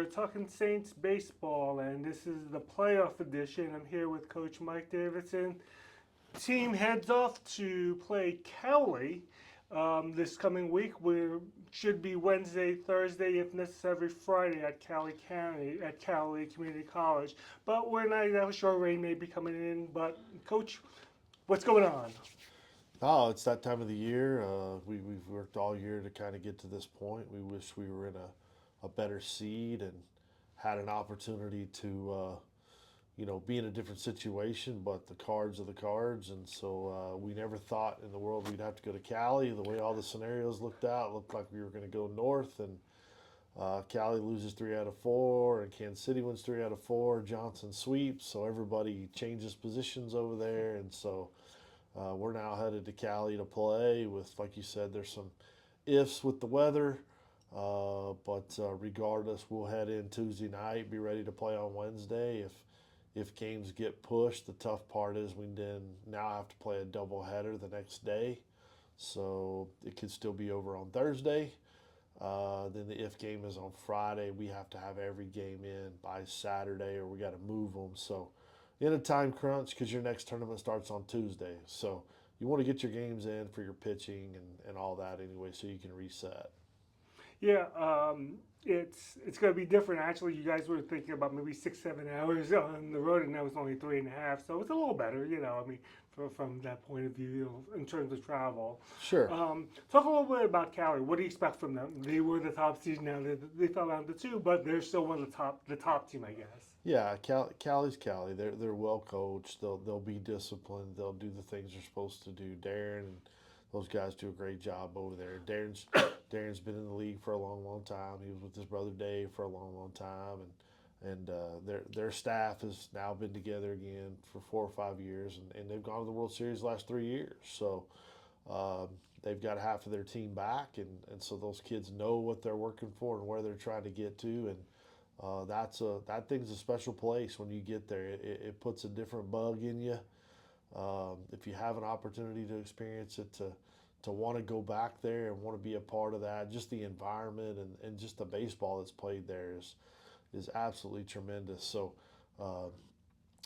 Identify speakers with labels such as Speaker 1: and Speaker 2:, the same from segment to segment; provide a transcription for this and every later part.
Speaker 1: We're talking Saints baseball, and this is the playoff edition. I'm here with Coach Mike Davidson. Team heads off to play Cowley this coming week. We should be Wednesday, Thursday, if necessary, Friday at Cowley County at Cowley Community College. But we're not that sure. Rain may be coming in. But Coach, what's going on?
Speaker 2: Oh, it's that time of the year. We've worked all year to kind of get to this point. We wish we were in a better seed and had an opportunity to, be in a different situation, but the cards are the cards. And so we never thought in the world we'd have to go to Cali. The way all the scenarios looked out, it looked like we were going to go north. And Cali loses 3 out of 4, and Kansas City wins 3 out of 4. Johnson sweeps, so everybody changes positions over there. And so we're now headed to Cali to play with, like you said, there's some ifs with the weather. But regardless, we'll head in Tuesday night, be ready to play on Wednesday. If games get pushed, the tough part is we then now have to play a doubleheader the next day. So it could still be over on Thursday. Then the if game is on Friday. We have to have every game in by Saturday, or we got to move them. So in a time crunch, because your next tournament starts on Tuesday. So you want to get your games in for your pitching and all that anyway, so you can reset.
Speaker 1: Yeah, it's going to be different. Actually, you guys were thinking about maybe 6, 7 hours on the road, and that was only 3.5. So it's a little better, I mean, from that point of view, in terms of travel.
Speaker 2: Sure.
Speaker 1: Talk a little bit about Cali. What do you expect from them? They were the top seed. Now they fell down to two, but they're still one of the top team, I guess.
Speaker 2: Yeah, Cali's Cali. They're well coached. They'll be disciplined. They'll do the things they're supposed to do. Darren and those guys do a great job over there. Darren's been in the league for a long, long time. He was with his brother Dave for a long, long time, and their staff has now been together again for 4 or 5 years, and they've gone to the World Series the last 3 years. So they've got half of their team back, and so those kids know what they're working for and where they're trying to get to, and that thing's a special place when you get there. It puts a different bug in you. If you have an opportunity to experience it, to want to go back there and want to be a part of that, just the environment and just the baseball that's played there is absolutely tremendous. So,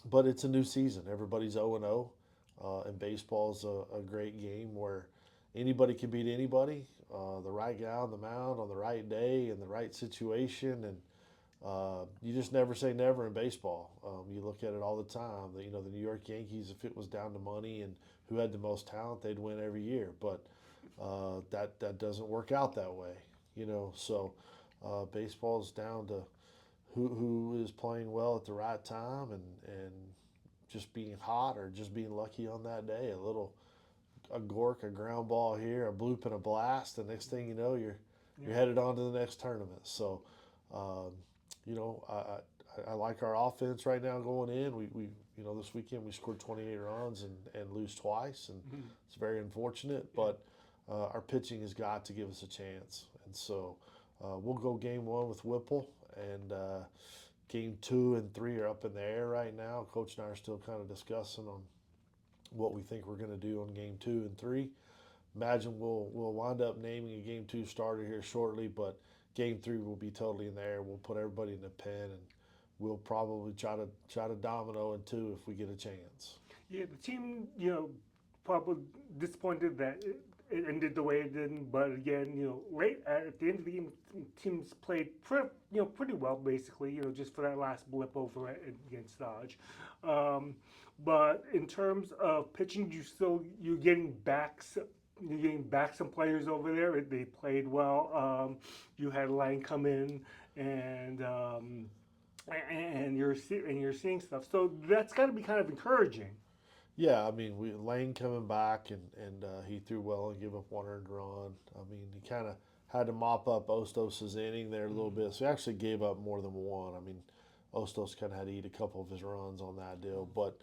Speaker 2: but it's a new season. Everybody's 0-0, and baseball is a great game where anybody can beat anybody. The right guy on the mound on the right day in the right situation, and you just never say never in baseball. You look at it all the time. The New York Yankees, if it was down to money and who had the most talent, they'd win every year. But that doesn't work out that way. So baseball's down to who is playing well at the right time and just being hot or just being lucky on that day. A gork, a ground ball here, a bloop and a blast. The next thing you know, you're headed on to the next tournament. So. Um, I like our offense right now going in. We this weekend we scored 28 runs and lose twice, and it's very unfortunate. But our pitching has got to give us a chance, and so we'll go game 1 with Whipple, and game 2 and 3 are up in the air right now. Coach and I are still kind of discussing on what we think we're going to do on game 2 and 3. Imagine we'll wind up naming a game 2 starter here shortly, but game 3 will be totally in the air. We'll put everybody in the pen, and we'll probably try to domino in 2 if we get a chance.
Speaker 1: Yeah, the team, probably disappointed that it ended the way it did. But again, late at the end of the game, teams played pretty well, basically. Just for that last blip over against Dodge. But in terms of pitching, you're getting back. You're getting back some players over there. They played well. You had Lang come in, and you're seeing stuff. So that's got to be kind of encouraging.
Speaker 2: Yeah, I mean, Lane coming back and he threw well and gave up 1 earned run. I mean, he kind of had to mop up Ostos's inning there a little bit. So he actually gave up more than one. I mean, Ostos kind of had to eat a couple of his runs on that deal. But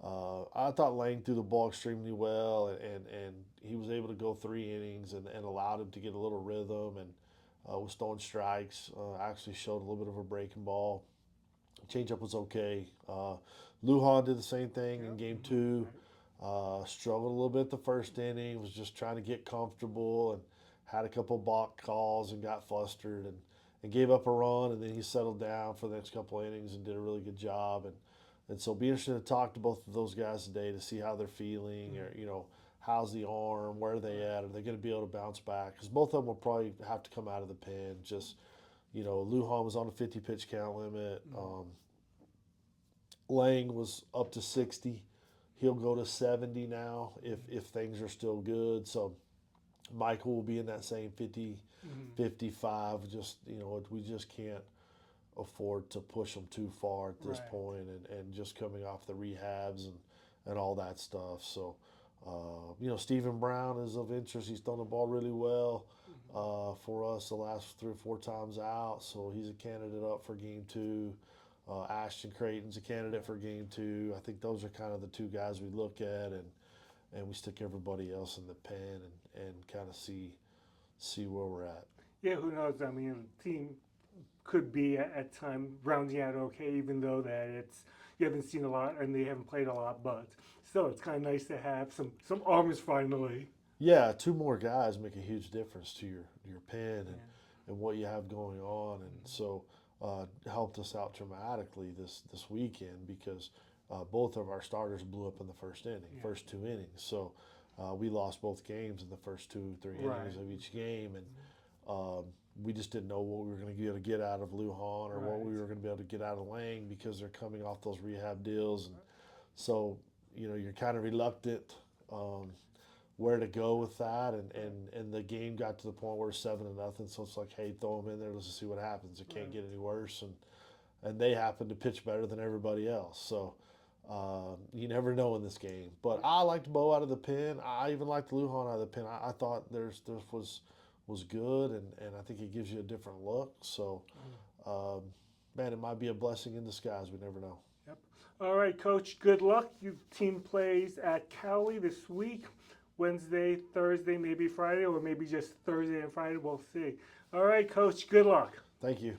Speaker 2: I thought Lane threw the ball extremely well, and he was able to go 3 innings and allowed him to get a little rhythm and was throwing strikes. Actually showed a little bit of a breaking ball. Changeup was okay. Lujan did the same thing in game 2. Struggled a little bit the first inning. Was just trying to get comfortable and had a couple balk calls and got flustered and gave up a run, and then he settled down for the next couple of innings and did a really good job. And so be interested to talk to both of those guys today to see how they're feeling, or how's the arm, where are they at, are they going to be able to bounce back? Because both of them will probably have to come out of the pen. Just Lujan was on a 50 pitch count limit. Lang was up to 60. He'll go to 70 now if things are still good. So Michael will be in that same 50, 55. Just we just can't afford to push them too far at this point, and just coming off the rehabs and all that stuff. So Stephen Brown is of interest. He's thrown the ball really well for us the last 3 or 4 times out. So he's a candidate up for game 2. Ashton Creighton's a candidate for game 2. I think those are kind of the 2 guys we look at, and we stick everybody else in the pen and kind of see where we're at.
Speaker 1: Yeah, who knows? I mean, the team could be at time rounding out okay, even though that you haven't seen a lot and they haven't played a lot, but still, it's kind of nice to have some arms finally.
Speaker 2: Yeah, 2 more guys make a huge difference to your pen and what you have going on, and so helped us out dramatically this weekend because both of our starters blew up in the first first 2 innings. So we lost both games in the first 2-3 innings of each game, and we just didn't know what we were going to be able to get out of Lujan or what we were going to be able to get out of Lang because they're coming off those rehab deals, and so you're kind of reluctant where to go with that, and the game got to the point where it's 7-0, so it's like, hey, throw them in there, let's just see what happens. It can't get any worse, and they happen to pitch better than everybody else, so you never know in this game. But I liked Bo out of the pen. I even liked Lujan out of the pen. I thought theirs was good, and I think it gives you a different look. So, man, it might be a blessing in disguise. We never know.
Speaker 1: Yep. All right, Coach, good luck. Your team plays at Cowley this week. Wednesday, Thursday, maybe Friday, or maybe just Thursday and Friday. We'll see. All right, Coach, good luck.
Speaker 2: Thank you.